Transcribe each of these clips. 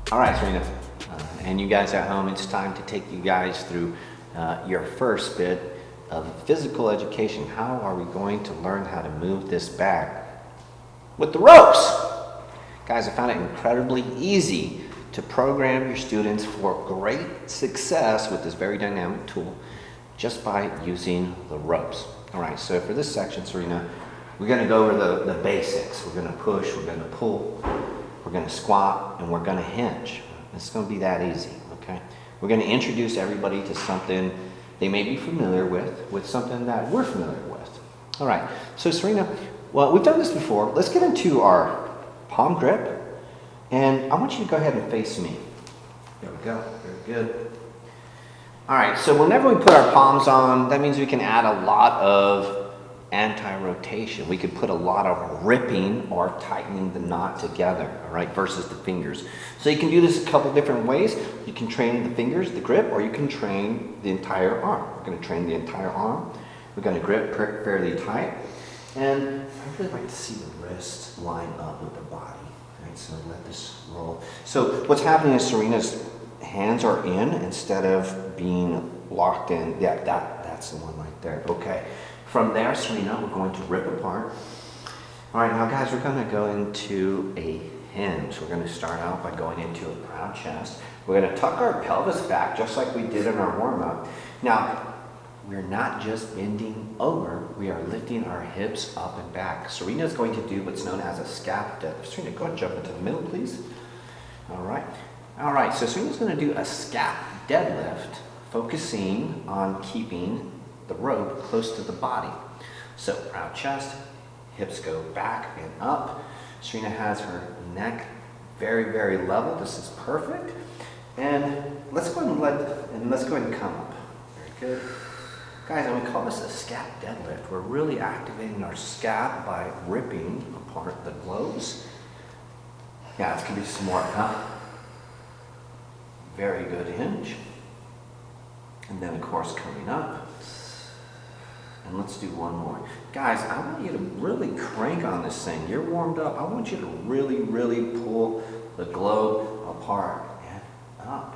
All right, Serena, and you guys at home, it's time to take you guys through your first bit of physical education. How are we going to learn how to move this bag with the ropes? Guys, I found it incredibly easy to program your students for great success with this very dynamic tool just by using the ropes. All right, so for this section, Serena, we're going to go over the basics. We're going to push, we're going to pull, we're going to squat, and we're going to hinge. It's going to be that easy, okay? We're going to introduce everybody to something they may be familiar with something that we're familiar with. All right, so Serena, well, we've done this before. Let's get into our palm grip, and I want you to go ahead and face me. There we go, very good. All right, so whenever we put our palms on, that means we can add a lot of anti-rotation. We could put a lot of ripping or tightening the knot together, all right, versus the fingers. So you can do this a couple different ways. You can train the fingers, the grip, or you can train the entire arm. We're going to train the entire arm. We're going to grip fairly tight. And I really like to see the wrist line up with the body. All right, so let this roll. So what's happening is Serena's hands are in instead of being locked in. Yeah, that's the one right there. Okay. From there, Serena, we're going to rip apart. All right, now guys, we're going to go into a hinge. We're going to start out by going into a proud chest. We're going to tuck our pelvis back just like we did in our warm-up. Now, we're not just bending over, we are lifting our hips up and back. Serena is going to do what's known as a scat deadlift. Serena, go ahead and jump into the middle, please. All right, so Serena's going to do a scat deadlift, focusing on keeping the rope close to the body. So proud chest, hips go back and up. Serena has her neck very, very level. This is perfect. And let's go ahead and come up. Very good. Guys, and we call this a scat deadlift. We're really activating our scat by ripping apart the globes. Yeah, it's gonna be smart, huh? Very good hinge. And then of course coming up. And let's do one more. Guys, I want you to really crank on this thing. You're warmed up. I want you to really, really pull the globe apart and up.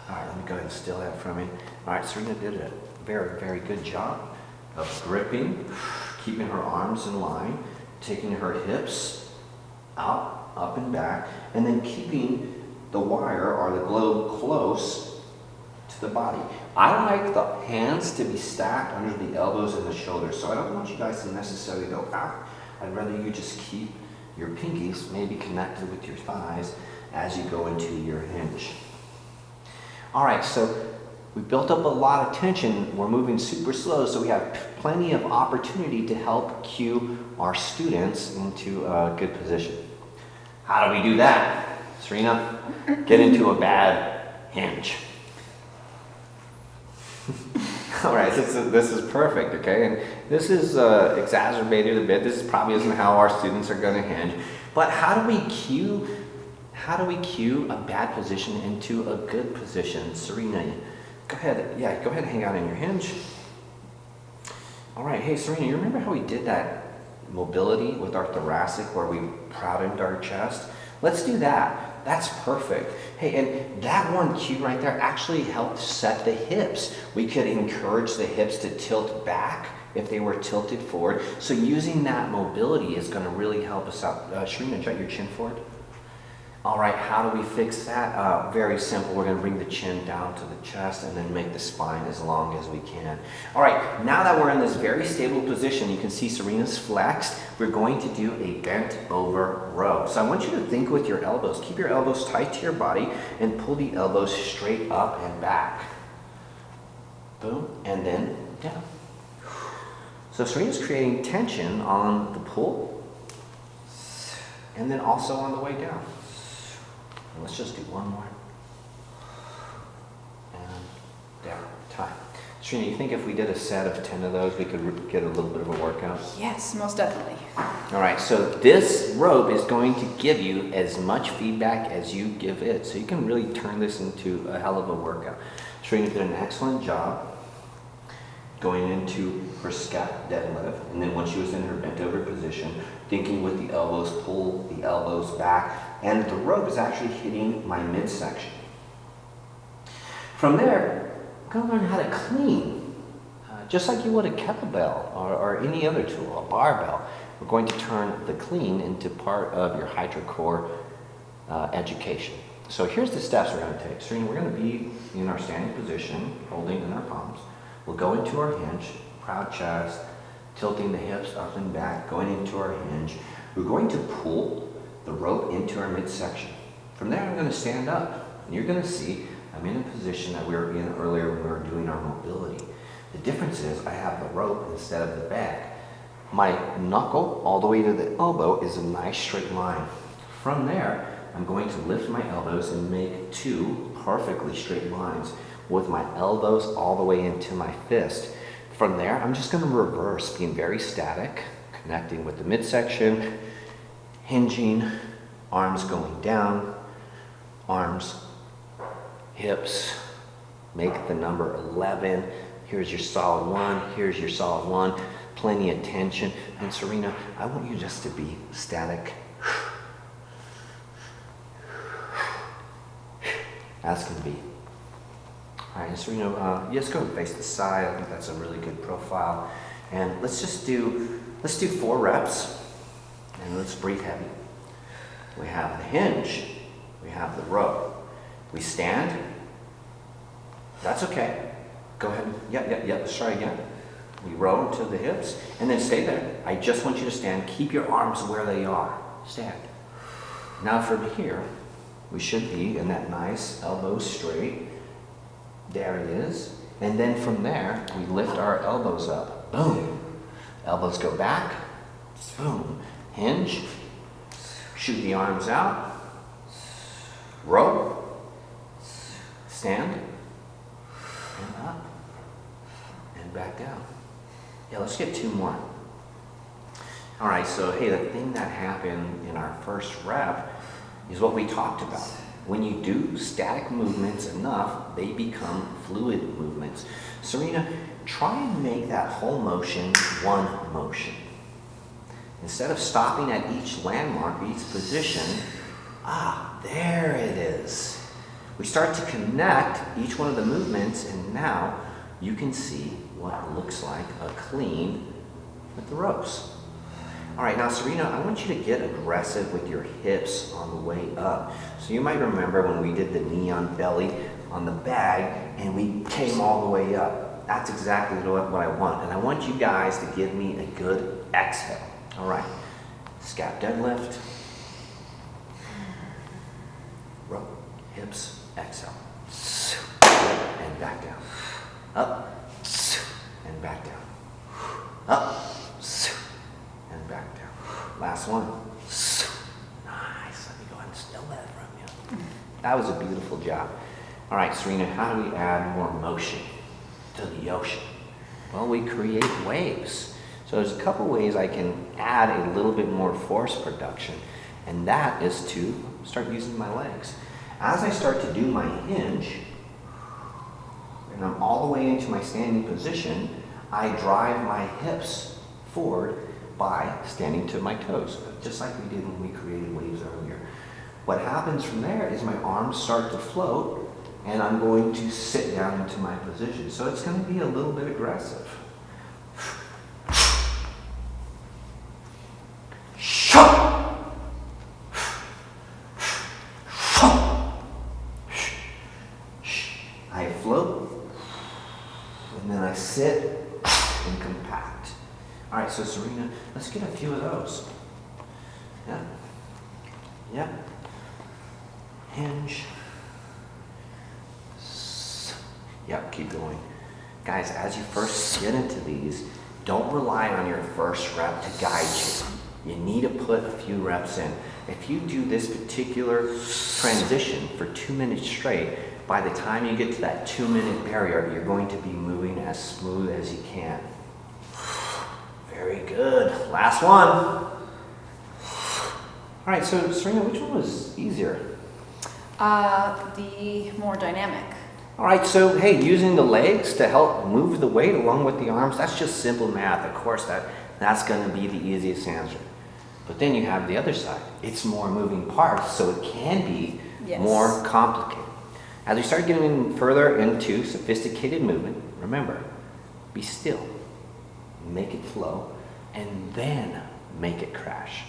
All right, let me go ahead and steal that from me. All right, Serena did a very, very good job of gripping, keeping her arms in line, taking her hips out, up and back, and then keeping the wire or the globe close to the body. I like the hands to be stacked under the elbows and the shoulders, so I don't want you guys to necessarily go out. I'd rather you just keep your pinkies maybe connected with your thighs as you go into your hinge. All right, so we built up a lot of tension. We're moving super slow, so we have plenty of opportunity to help cue our students into a good position. How do we do that? Serena, get into a bad hinge. All right, this is perfect, okay? And this is exacerbated a bit. This probably isn't how our students are going to hinge. But how do we cue a bad position into a good position? Serena, go ahead and hang out in your hinge. All right, hey Serena, you remember how we did that mobility with our thoracic where we prouded our chest? Let's do that. That's perfect. Hey, and that one cue right there actually helped set the hips. We could encourage the hips to tilt back if they were tilted forward. So using that mobility is going to really help us out. Serena, jut your chin forward. All right, how do we fix that? Very simple. We're going to bring the chin down to the chest and then make the spine as long as we can. All right, now that we're in this very stable position, you can see Serena's flexed. We're going to do a bent over row. So I want you to think with your elbows. Keep your elbows tight to your body and pull the elbows straight up and back. Boom, and then down. So Serena's creating tension on the pull and then also on the way down. Let's just do one more. And down, time. Serena, you think if we did a set of 10 of those, we could get a little bit of a workout? Yes, most definitely. All right, so this rope is going to give you as much feedback as you give it. So you can really turn this into a hell of a workout. Serena did an excellent job going into for Scat Deadlift. And then when she was in her bent over position, thinking with the elbows, pull the elbows back, and the rope is actually hitting my midsection. From there, I'm going to learn how to clean, just like you would a kettlebell or any other tool, a barbell. We're going to turn the clean into part of your hydrocore education. So here's the steps we're going to take. So we're going to be in our standing position, holding in our palms. We'll go into our hinge, proud chest, tilting the hips up and back, going into our hinge. We're going to pull the rope into our midsection. From there, I'm going to stand up, and you're going to see I'm in a position that we were in earlier when we were doing our mobility. The difference is I have the rope instead of the bag. My knuckle all the way to the elbow is a nice straight line. From there, I'm going to lift my elbows and make two perfectly straight lines with my elbows all the way into my fist. From there, I'm just going to reverse, being very static, connecting with the midsection, hinging, arms going down, arms, hips, make the number 11. Here's your solid one, here's your solid one, plenty of tension. And Serena, I want you just to be static as can be. All right, Serena, just go and face the side. I think that's a really good profile. And let's do 4 reps, and let's breathe heavy. We have the hinge, we have the rope. We stand. That's okay. Go ahead. Yep. Let's try again. We row to the hips and then stay there. I just want you to stand. Keep your arms where they are. Stand. Now from here, we should be in that nice elbow straight. There it is. And then from there, we lift our elbows up. Boom. Elbows go back. Boom. Hinge. Shoot the arms out. Row. Stand, and up, and back down. Yeah, let's get 2 more. All right, so hey, the thing that happened in our first rep is what we talked about. When you do static movements enough, they become fluid movements. Serena, try and make that whole motion one motion. Instead of stopping at each landmark, each position, there it is. We start to connect each one of the movements, and now you can see what looks like a clean with the ropes. All right, now Serena, I want you to get aggressive with your hips on the way up. So you might remember when we did the knee on belly on the bag, and we came all the way up. That's exactly what I want. And I want you guys to give me a good exhale. All right, Scat Deadlift. Rope, hips, exhale. And back down. Up, and back down. Up, and back down. Last one. Nice. Let me go ahead and steal that from you. That was a beautiful job. All right, Serena, how do we add more motion to the ocean? Well, we create waves. So there's a couple ways I can add a little bit more force production, and that is to start using my legs. As I start to do my hinge, and I'm all the way into my standing position, I drive my hips forward by standing to my toes, just like we did when we created waves earlier. What happens from there is my arms start to float, and I'm going to sit down into my position. So it's going to be a little bit aggressive. I float, and then I sit and compact. All right, so Serena, let's get a few of those. Yeah. Hinge. Yep, keep going. Guys, as you first get into these, don't rely on your first rep to guide you. You need to put a few reps in. If you do this particular transition for 2 minutes straight, by the time you get to that 2-minute barrier, you're going to be moving as smooth as you can. Very good. Last one. All right, so Serena, which one was easier? The more dynamic. All right, so hey, using the legs to help move the weight along with the arms, that's just simple math. Of course, that's going to be the easiest answer. But then you have the other side. It's more moving parts, so it can be more complicated. As we start getting further into sophisticated movement, remember, be still, make it flow, and then make it crash.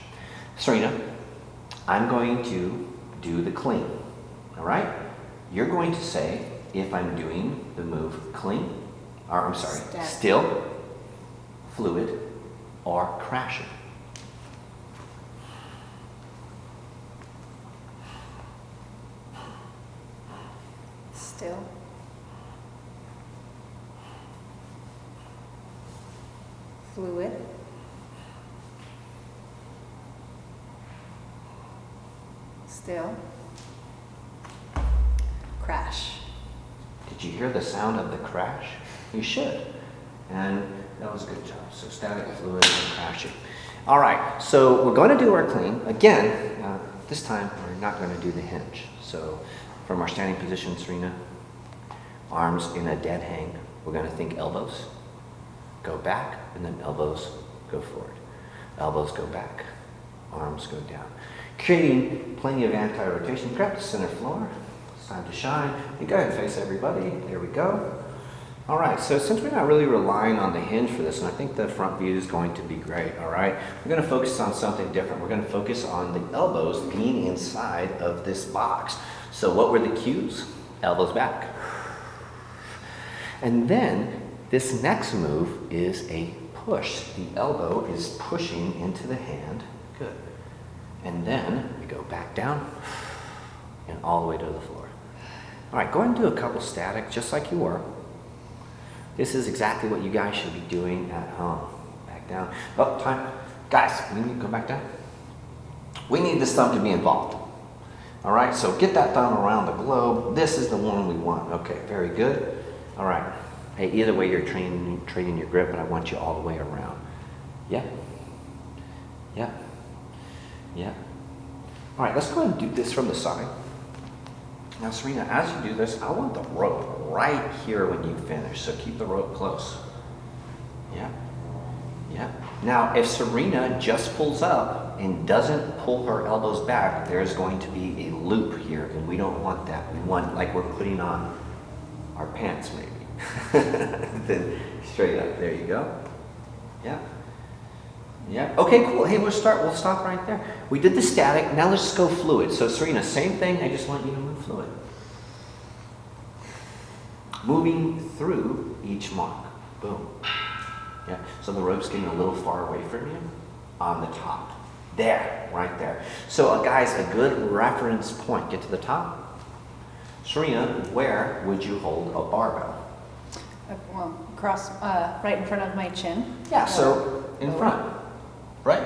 Serena, I'm going to do the clean, all right? You're going to say if I'm doing the move clean, or I'm sorry, still, fluid, or crashing. Still. Fluid. Still. Crash. Did you hear the sound of the crash? You should. And that was a good job. So static, fluid, and crashing. All right, so we're going to do our clean. Again, this time we're not going to do the hinge. So from our standing position, Serena, arms in a dead hang. We're going to think elbows, go back, and then elbows go forward. Elbows go back, arms go down. Creating plenty of anti-rotation. Grab the center floor. It's time to shine. You go ahead and face everybody. There we go. All right, so since we're not really relying on the hinge for this, and I think the front view is going to be great, all right? We're going to focus on something different. We're going to focus on the elbows being inside of this box. So what were the cues? Elbows back. And then this next move is a push. The elbow is pushing into the hand. Good. And then we go back down and all the way to the floor. All right, go ahead and do a couple static just like you were. This is exactly what you guys should be doing at home. Back down. Oh, time. Guys, we need to go back down. We need this thumb to be involved. All right, so get that thumb around the globe. This is the one we want. Okay, very good. All right. Hey, either way you're training your grip, but I want you all the way around. Yeah. Yeah. Yeah. All right, let's go ahead and do this from the side. Now, Serena, as you do this, I want the rope right here when you finish, so keep the rope close. Yeah. Yeah. Now, if Serena just pulls up and doesn't pull her elbows back, there's going to be a loop here, and we don't want that. We want, like we're putting on our pants, maybe. Then straight up. There you go. Yeah. Yeah. Okay, cool. Hey, we'll stop right there. We did the static. Now let's just go fluid. So Serena, same thing. I just want you to move fluid. Moving through each mark. Boom. Yeah. So the rope's getting a little far away from you on the top. There, right there. So guys, a good reference point. Get to the top. Serena, where would you hold a barbell? Well, across, right in front of my chin. Yeah, so in front, right?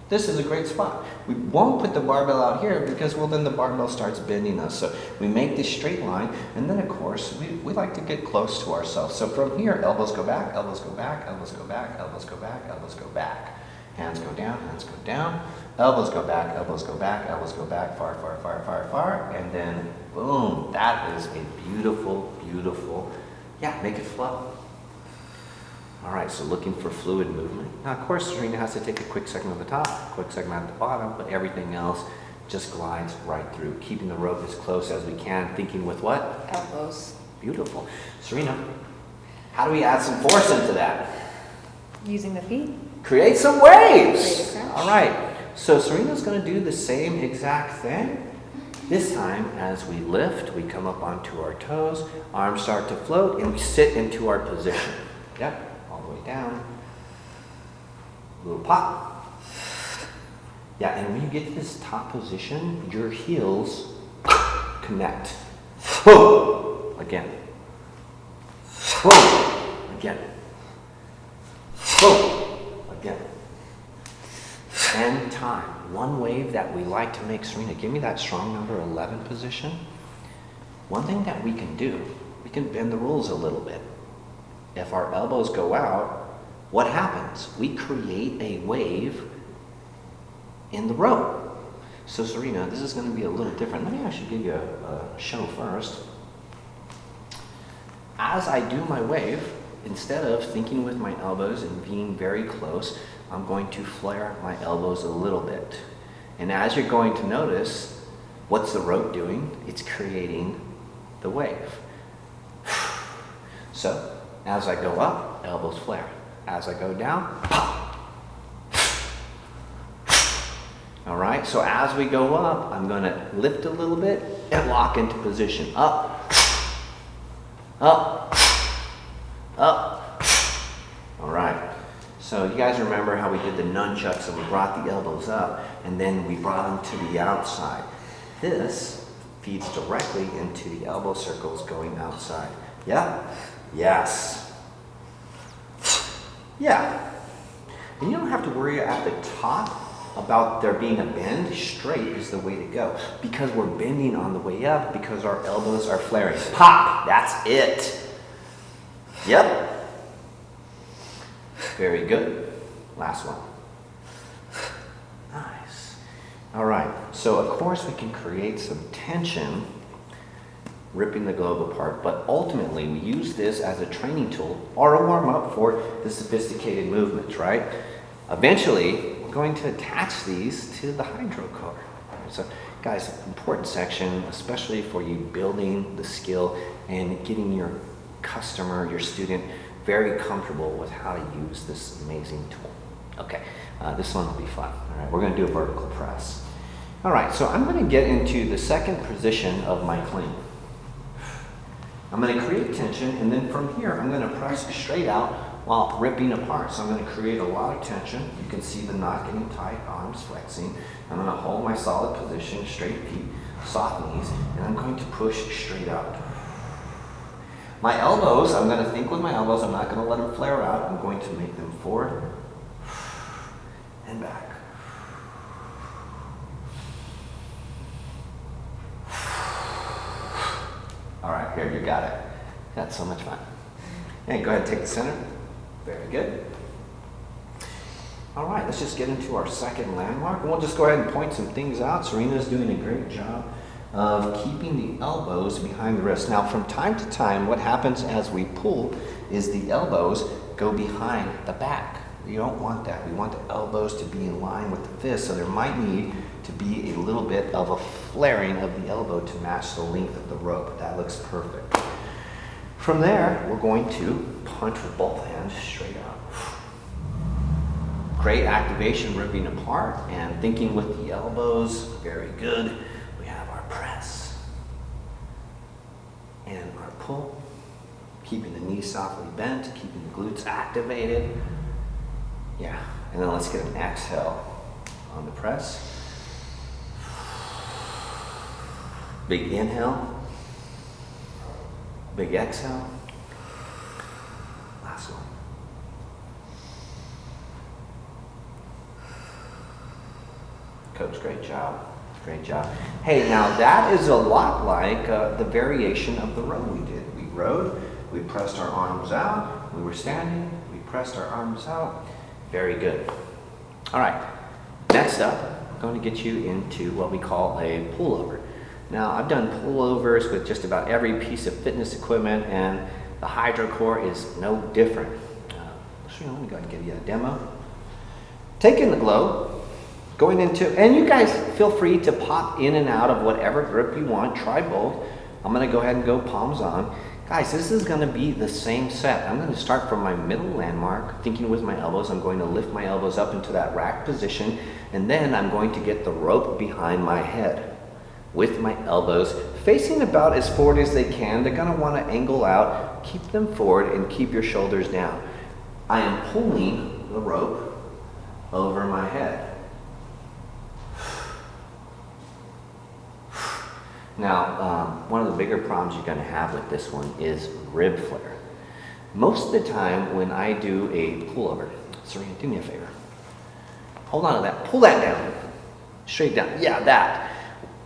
This is a great spot. We won't put the barbell out here because, well, then the barbell starts bending us. So we make this straight line, and then, of course, we like to get close to ourselves. So from here, elbows go back, elbows go back, elbows go back, elbows go back, elbows go back. Hands go down, elbows go back, elbows go back, elbows go back, far, far, far, far, far, and then boom, that is a beautiful, beautiful, yeah, make it flow. All right, so looking for fluid movement. Now, of course, Serena has to take a quick segment at the top, quick segment at the bottom, but everything else just glides right through, keeping the rope as close as we can, thinking with what? Elbows. Beautiful. Serena, how do we add some force into that? Using the feet. Create some waves. Create a crash. All right, so Serena's going to do the same exact thing. This time, as we lift, we come up onto our toes, arms start to float, and we sit into our position. Yep. Down, a little pop. Yeah, and when you get to this top position, your heels connect. Again. Again. Again. And time. One wave that we like to make, Serena, give me that strong number 11 position. One thing that we can do, we can bend the rules a little bit. If our elbows go out, what happens? We create a wave in the rope. So Serena, this is going to be a little different. Let me actually give you a show first. as I do my wave, instead of thinking with my elbows and being very close, I'm going to flare my elbows a little bit. And as you're going to notice, what's the rope doing? It's creating the wave. So, as I go up, elbows flare. As I go down, pop. All right, so as we go up, I'm going to lift a little bit and lock into position. Up, up, up. All right, so you guys remember how we did the nunchucks and we brought the elbows up and then we brought them to the outside. This feeds directly into the elbow circles going outside. Yeah? Yes. Yeah. And you don't have to worry at the top about there being a bend. Straight is the way to go because we're bending on the way up because our elbows are flaring. Pop! That's it. Yep. Very good. Last one. Nice. All right. So of course we can create some tension ripping the globe apart, but ultimately we use this as a training tool or a warm-up for the sophisticated movements, right? Eventually, we're going to attach these to the hydro core. So, guys, important section, especially for you building the skill and getting your customer, your student, very comfortable with how to use this amazing tool. Okay, this one will be fun. All right, we're going to do a vertical press. All right, so I'm going to get into the second position of my clean. I'm going to create tension, and then from here, I'm going to press straight out while ripping apart. So I'm going to create a lot of tension. You can see the knot getting tight, arms flexing. I'm going to hold my solid position, straight feet, soft knees, and I'm going to push straight out. My elbows, I'm going to think with my elbows. I'm not going to let them flare out. I'm going to make them forward and back. All right, here, you got it. That's so much fun. And go ahead and take the center. Very good. All right, let's just get into our second landmark. And we'll just go ahead and point some things out. Serena's doing a great job of keeping the elbows behind the wrist. Now, from time to time, what happens as we pull is the elbows go behind the back. We don't want that. We want the elbows to be in line with the fist, so there might need to be a little bit of a flaring of the elbow to match the length of the rope. That looks perfect. From there, we're going to punch with both hands straight out. Great activation, ripping apart and thinking with the elbows. Very good. We have our press and our pull, keeping the knees softly bent, keeping the glutes activated. Yeah, and then let's get an exhale on the press. Big inhale. Big exhale. Last one. Coach, great job. Great job. Hey, now that is a lot like the variation of the row we did. We rode, we pressed our arms out, we were standing, we pressed our arms out. Very good. All right, next up, I'm going to get you into what we call a pullover. Now, I've done pullovers with just about every piece of fitness equipment, and the hydro core is no different. Let me go ahead and give you a demo. Taking the globe, going into, and you guys feel free to pop in and out of whatever grip you want. Try both. I'm going to go ahead and go palms on. Guys, this is going to be the same set. I'm going to start from my middle landmark, thinking with my elbows. I'm going to lift my elbows up into that rack position, and then I'm going to get the rope behind my head with my elbows facing about as forward as they can. They're going to want to angle out. Keep them forward and keep your shoulders down. I am pulling the rope over my head. Now, one of the bigger problems you're going to have with this one is rib flare. Most of the time when I do a pullover, Serena, do me a favor. Hold on to that. Pull that down. Straight down. Yeah, that.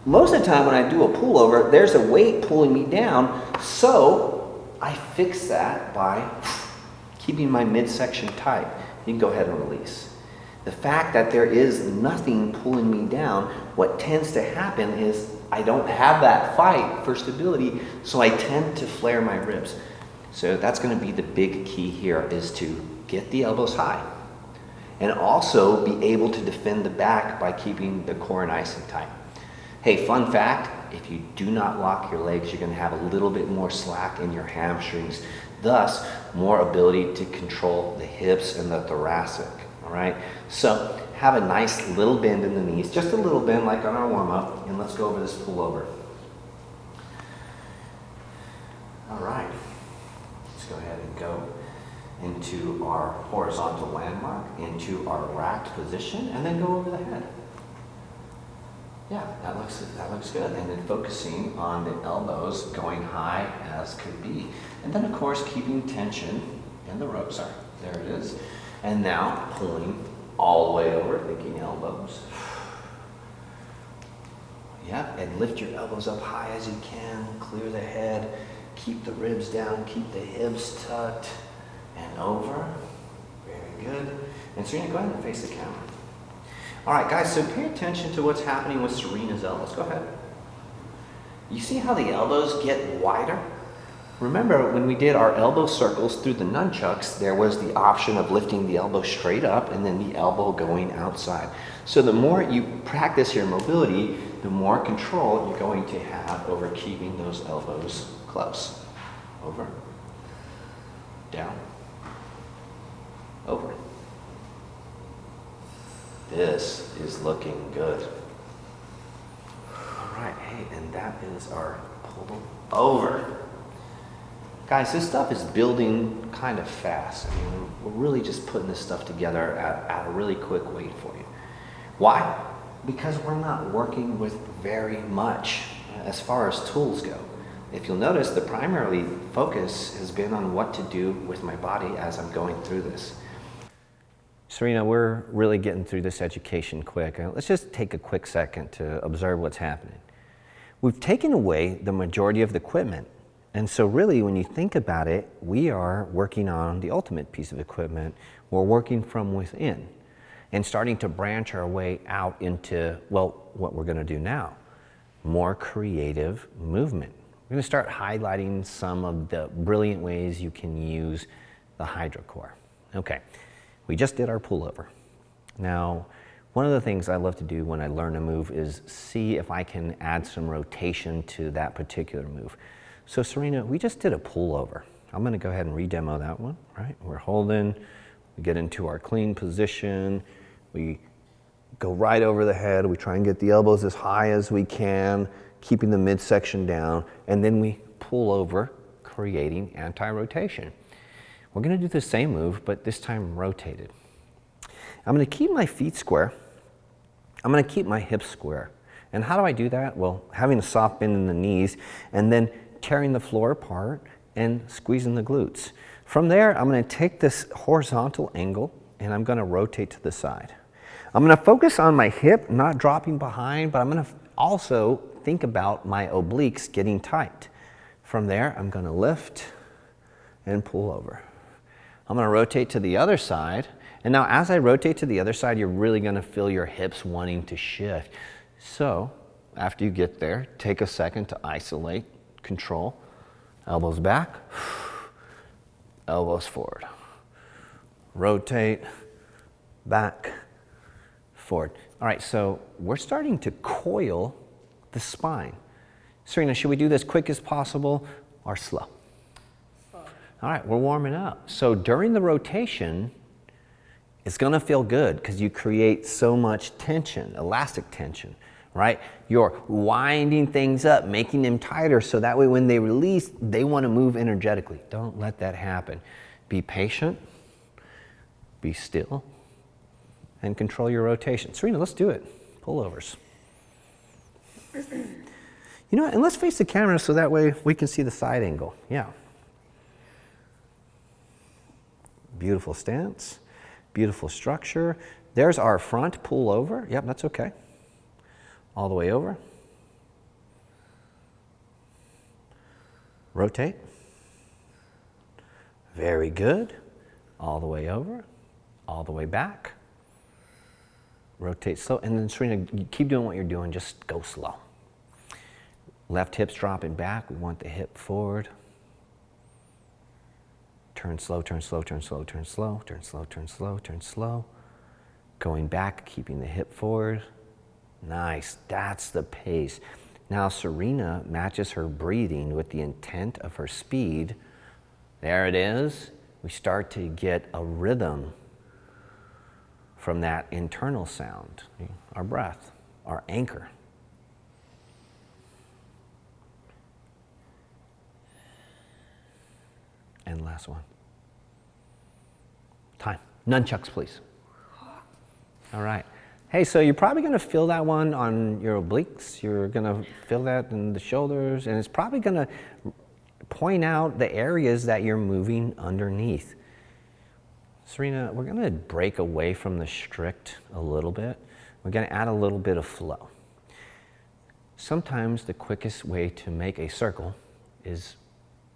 Most of the time when I do a pullover, there's a weight pulling me down, so I fix that by keeping my midsection tight. You can go ahead and release. The fact that there is nothing pulling me down, what tends to happen is I don't have that fight for stability, so I tend to flare my ribs. So that's going to be the big key here, is to get the elbows high and also be able to defend the back by keeping the core nice and tight. Hey, fun fact, if you do not lock your legs, you're going to have a little bit more slack in your hamstrings, thus more ability to control the hips and the thoracic. All right, so have a nice little bend in the knees, just a little bend like on our warm-up, and let's go over this pullover. All right, let's go ahead and go into our horizontal landmark, into our racked position, and then go over the head. Yeah, that looks good. And then focusing on the elbows going high as could be. And then of course keeping tension in the ropes. There it is. And now pulling all the way over, thinking elbows. Yeah, and lift your elbows up high as you can, clear the head, keep the ribs down, keep the hips tucked, and over. Very good. And Serena, go ahead and face the camera. All right, guys, so pay attention to what's happening with Serena's elbows. Go ahead. You see how the elbows get wider? Remember, when we did our elbow circles through the nunchucks, there was the option of lifting the elbow straight up and then the elbow going outside. So the more you practice your mobility, the more control you're going to have over keeping those elbows close. Over, down, over. This is looking good. All right, hey, and that is our pull over. Guys, this stuff is building kind of fast. I mean, we're really just putting this stuff together at a really quick weight for you. Why? Because we're not working with very much as far as tools go. If you'll notice, the primary focus has been on what to do with my body as I'm going through this. Serena, we're really getting through this education quick. Let's just take a quick second to observe what's happening. We've taken away the majority of the equipment. And so really, when you think about it, we are working on the ultimate piece of equipment. We're working from within and starting to branch our way out into, well, what we're going to do now, more creative movement. We're going to start highlighting some of the brilliant ways you can use the hydrocore. Okay. We just did our pullover. Now, one of the things I love to do when I learn a move is see if I can add some rotation to that particular move. So Serena, we just did a pullover. I'm gonna go ahead and re-demo that one, right? We're holding, we get into our clean position, we go right over the head, we try and get the elbows as high as we can, keeping the midsection down, and then we pull over, creating anti-rotation. We're going to do the same move, but this time rotated. I'm going to keep my feet square. I'm going to keep my hips square. And how do I do that? Well, having a soft bend in the knees and then tearing the floor apart and squeezing the glutes. From there, I'm going to take this horizontal angle and I'm going to rotate to the side. I'm going to focus on my hip, not dropping behind, but I'm going to also think about my obliques getting tight. From there, I'm going to lift and pull over. I'm going to rotate to the other side. And now as I rotate to the other side, you're really going to feel your hips wanting to shift. So after you get there, take a second to isolate, control. Elbows back, elbows forward. Rotate, back, forward. All right, so we're starting to coil the spine. Serena, should we do this quick as possible or slow? All right, we're warming up. So during the rotation, it's gonna feel good because you create so much tension, elastic tension, right? You're winding things up, making them tighter so that way when they release, they wanna move energetically. Don't let that happen. Be patient, be still, and control your rotation. Serena, let's do it. Pullovers. You know what, and let's face the camera so that way we can see the side angle. Yeah. Beautiful stance, beautiful structure. There's our front pull over. Yep, that's okay. All the way over. Rotate. Very good. All the way over, all the way back. Rotate slow, and then Serena, you keep doing what you're doing, just go slow. Left hip's dropping back, we want the hip forward. turn slow, turn slow, turn slow, turn slow, turn slow, turn slow, turn slow. Going back, keeping the hip forward. Nice, that's the pace. Now Serena matches her breathing with the intent of her speed. There it is. We start to get a rhythm from that internal sound, our breath, our anchor. And last one. Time. Nunchucks, please. All right. Hey, so you're probably going to feel that one on your obliques. You're going to feel that in the shoulders, and it's probably going to point out the areas that you're moving underneath. Serena, we're going to break away from the strict a little bit. We're going to add a little bit of flow. Sometimes the quickest way to make a circle is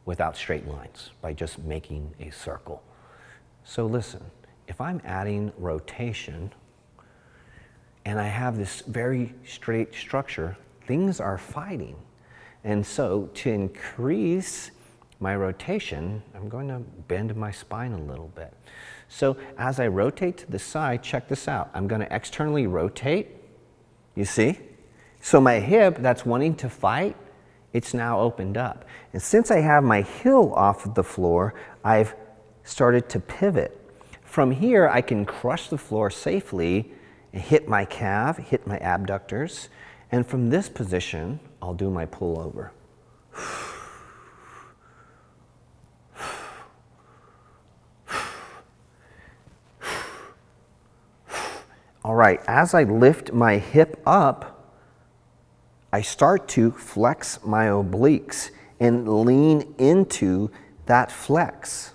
without straight lines, by just making a circle. So listen, if I'm adding rotation and I have this very straight structure, things are fighting. And so to increase my rotation, I'm going to bend my spine a little bit. So as I rotate to the side, check this out. I'm going to externally rotate, you see? So my hip that's wanting to fight, it's now opened up. And since I have my heel off of the floor, I've started to pivot. From here, I can crush the floor safely and hit my calf, hit my abductors. And from this position, I'll do my pullover. All right, as I lift my hip up, I start to flex my obliques and lean into that flex.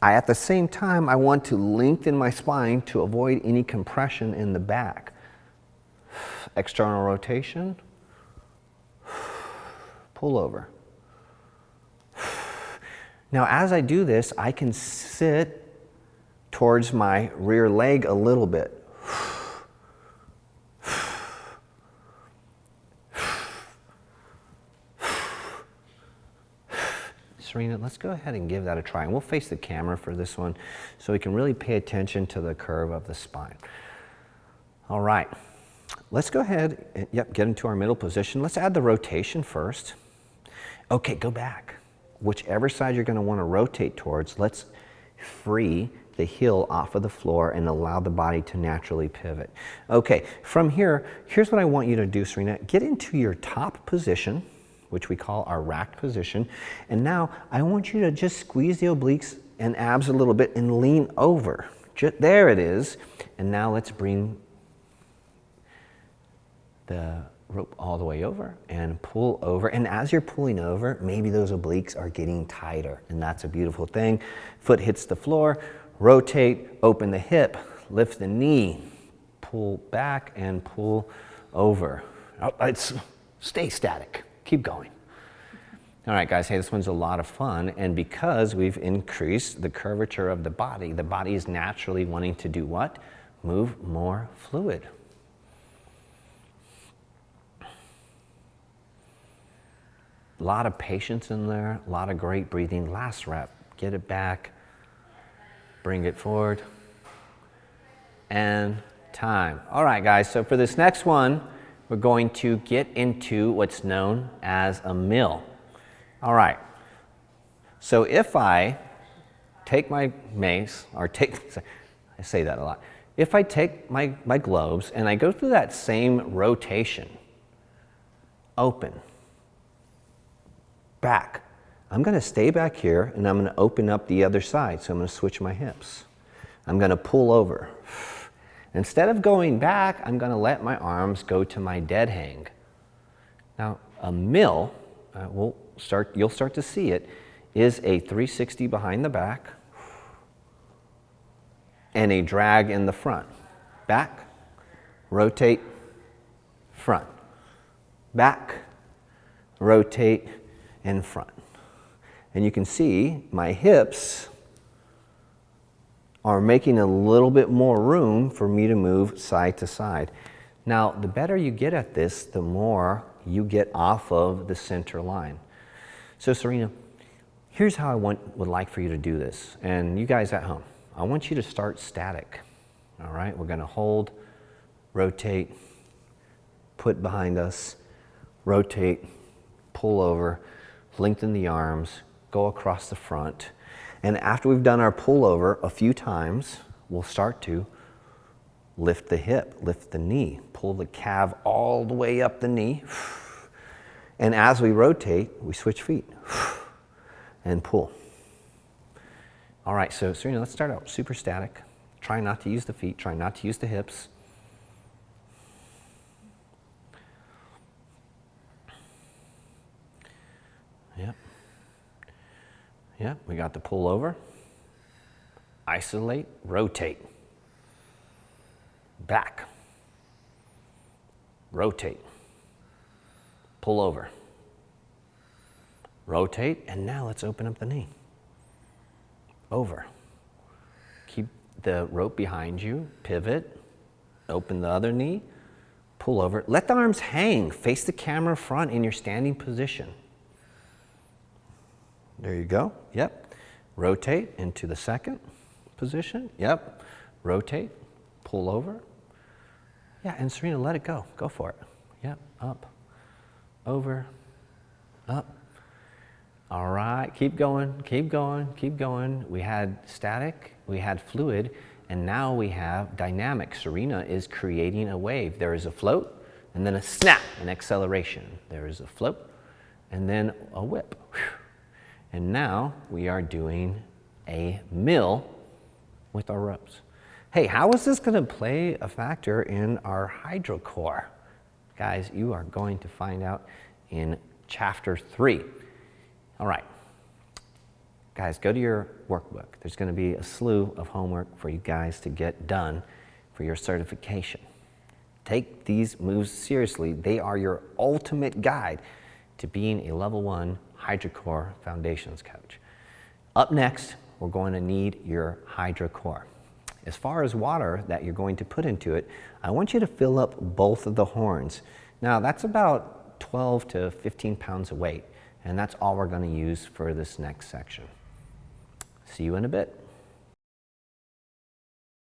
At the same time, I want to lengthen my spine to avoid any compression in the back. External rotation, pull over. Now, as I do this, I can sit towards my rear leg a little bit. Serena, let's go ahead and give that a try. And we'll face the camera for this one so we can really pay attention to the curve of the spine. All right, let's go ahead and get into our middle position. Let's add the rotation first. Okay, go back. Whichever side you're gonna wanna rotate towards, let's free the heel off of the floor and allow the body to naturally pivot. Okay, from here, here's what I want you to do, Serena. Get into your top position, which we call our racked position. And now I want you to just squeeze the obliques and abs a little bit and lean over. There it is. And now let's bring the rope all the way over and pull over. And as you're pulling over, maybe those obliques are getting tighter, and that's a beautiful thing. Foot hits the floor, rotate, open the hip, lift the knee, pull back and pull over. Stay static. Keep going. All right, guys, hey, this one's a lot of fun, and because we've increased the curvature of the body is naturally wanting to do what? Move more fluid. A lot of patience in there, a lot of great breathing. Last rep, get it back, bring it forward, and time. All right, guys, so for this next one, we're going to get into what's known as a mill. All right, so if I take my mace, or I say that a lot. If I take my gloves and I go through that same rotation, open, back, I'm gonna stay back here and I'm gonna open up the other side. So I'm gonna switch my hips. I'm gonna pull over. Instead of going back, I'm gonna let my arms go to my dead hang. Now, a mill, you'll start to see it, is a 360 behind the back and a drag in the front. Back, rotate, front. Back, rotate, and front. And you can see my hips are making a little bit more room for me to move side to side. Now, the better you get at this, the more you get off of the center line. So Serena, Here's how would like for you to do this. And you guys at home, I want you to start static. All right, we're gonna hold, rotate, put behind us, rotate, pull over, lengthen the arms, go across the front. And after we've done our pullover a few times, we'll start to lift the hip, lift the knee, pull the calf all the way up the knee. And as we rotate, we switch feet and pull. All right, so Serena, let's start out super static. Try not to use the feet, try not to use the hips. Yep. Yep, we got the pull over. Isolate, rotate. Back. Rotate. Pull over. Rotate, and now let's open up the knee. Over. Keep the rope behind you, pivot, open the other knee, pull over. Let the arms hang, face the camera front in your standing position. There you go, yep. Rotate into the second position, yep. Rotate, pull over. Yeah, and Serena, let it go, go for it. Yep, up, over, up. All right, keep going, keep going, keep going. We had static, we had fluid, and now we have dynamic. Serena is creating a wave. There is a float, and then a snap, an acceleration. There is a float, and then a whip. Whew. And now we are doing a mill with our ropes. Hey, how is this gonna play a factor in our hydrocore? Guys, you are going to find out in chapter 3. All right, guys, go to your workbook. There's gonna be a slew of homework for you guys to get done for your certification. Take these moves seriously. They are your ultimate guide to being a level 1 hydrocore foundations coach. Up next, we're going to need your hydrocore. As far as water that you're going to put into it, I want you to fill up both of the horns. Now that's about 12 to 15 pounds of weight, and that's all we're going to use for this next section. See you in a bit.